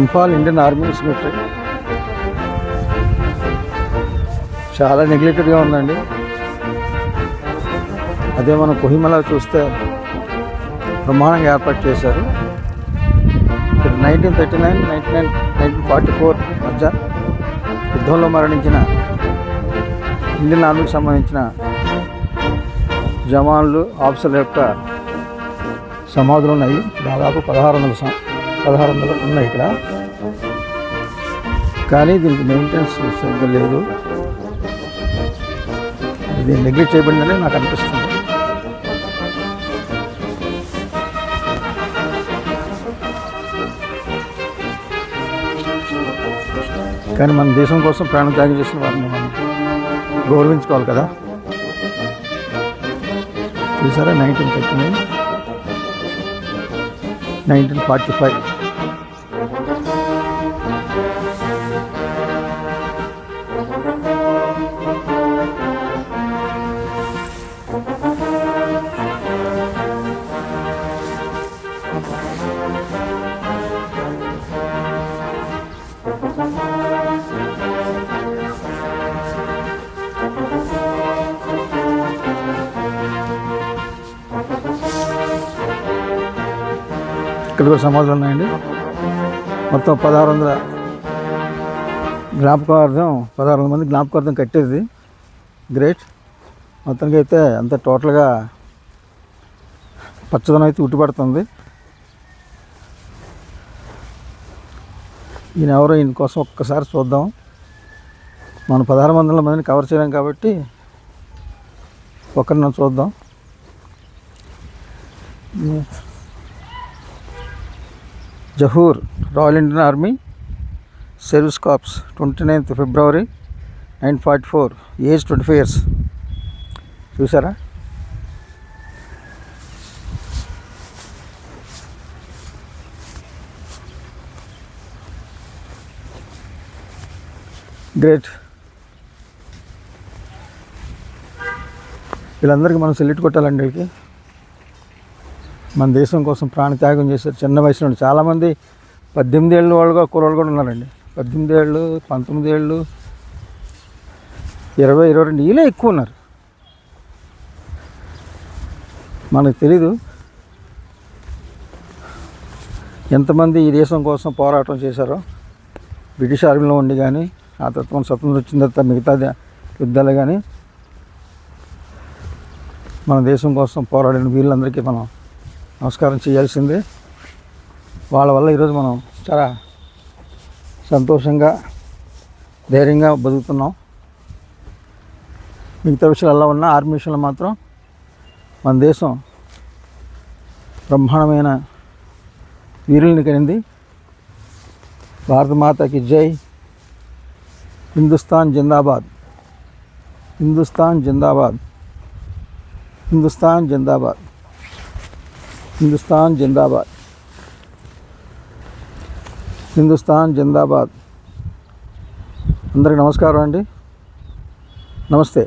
Imphal Indian army symmetry చాలా నెగ్లెక్టెడ్గా ఉందండి. అదే మనం కొహిమలా చూస్తే బ్రహ్మాండంగా ఏర్పాటు చేశారు. ఇక్కడ 1939, 1944 మధ్య యుద్ధంలో మరణించిన ఇండియన్ ఆర్మీకి సంబంధించిన జవాన్లు, ఆఫీసర్ల యొక్క సమాధులు ఉన్నాయి. దాదాపు 1600 ఉన్నాయి ఇక్కడ. కానీ దీనికి మెయింటెనెన్స్ సరిగ్గా లేదు. ఇది నెగ్లెక్ట్ చేయబడిందని నాకు అనిపిస్తుంది. కానీ మన దేశం కోసం ప్రాణం త్యాగం చేసిన వారిని మనం గౌరవించుకోవాలి కదా. చూసారా, 1939, 1945. ఇక్కడ కూడా సమాధులు ఉన్నాయండి. మొత్తం 1600 జ్ఞాపకార్థం, 1600 మంది జ్ఞాపకార్థం కట్టేది. గ్రేట్. మొత్తానికి అయితే అంత టోటల్గా పచ్చదనం అయితే ఉట్టిపడుతుంది. ఈయన ఎవరో, ఈయన కోసం ఒక్కసారి చూద్దాం. మనం 1600 మందిని కవర్ చేయలేం కాబట్టి ఒక్కరిని చూద్దాం. Zahoor, royal Indian army service corps, 29th February 1944, age 25 years. చూసారా? గ్రేట్. వీళ్ళందరికీ మనం సెల్యూట్ కొట్టాలండి. వీళ్ళకి మన దేశం కోసం ప్రాణత్యాగం చేశారు చిన్న వయసులో. చాలామంది 18 ఏళ్ళ వాళ్ళుగా కుర్రోళ్ళు కూడా ఉన్నారండి. 18 ఏళ్ళు, 19 ఏళ్ళు, 20, 22 వీళ్ళే ఎక్కువ ఉన్నారు. మనకు తెలీదు ఎంతమంది ఈ దేశం కోసం పోరాటం చేశారో. బ్రిటిష్ ఆర్మీలో ఉండి కానీ, ఆ తర్వాత మన స్వతంత్రం వచ్చిన తర్వాత మిగతా యుద్ధాలు కానీ మన దేశం కోసం పోరాడిన వీళ్ళందరికీ మనం నమస్కారం చేయాల్సిందే. వాళ్ళ వల్ల ఈరోజు మనం చాలా సంతోషంగా, ధైర్యంగా బతుకుతున్నాం. మిగతా విషయాలు అలా ఉన్న ఆర్మీ విషయంలో మాత్రం మన దేశం బ్రహ్మాండమైన వీరుల్ని కనింది. భారత మాతకి జై. హిందుస్థాన్ జిందాబాద్, హిందుస్థాన్ జిందాబాద్, హిందుస్థాన్ జిందాబాద్, హిందుస్థాన్ జిందాబాద్, హిందుస్థాన్ జిందాబాద్. అందరికీ నమస్కారం అండి. నమస్తే.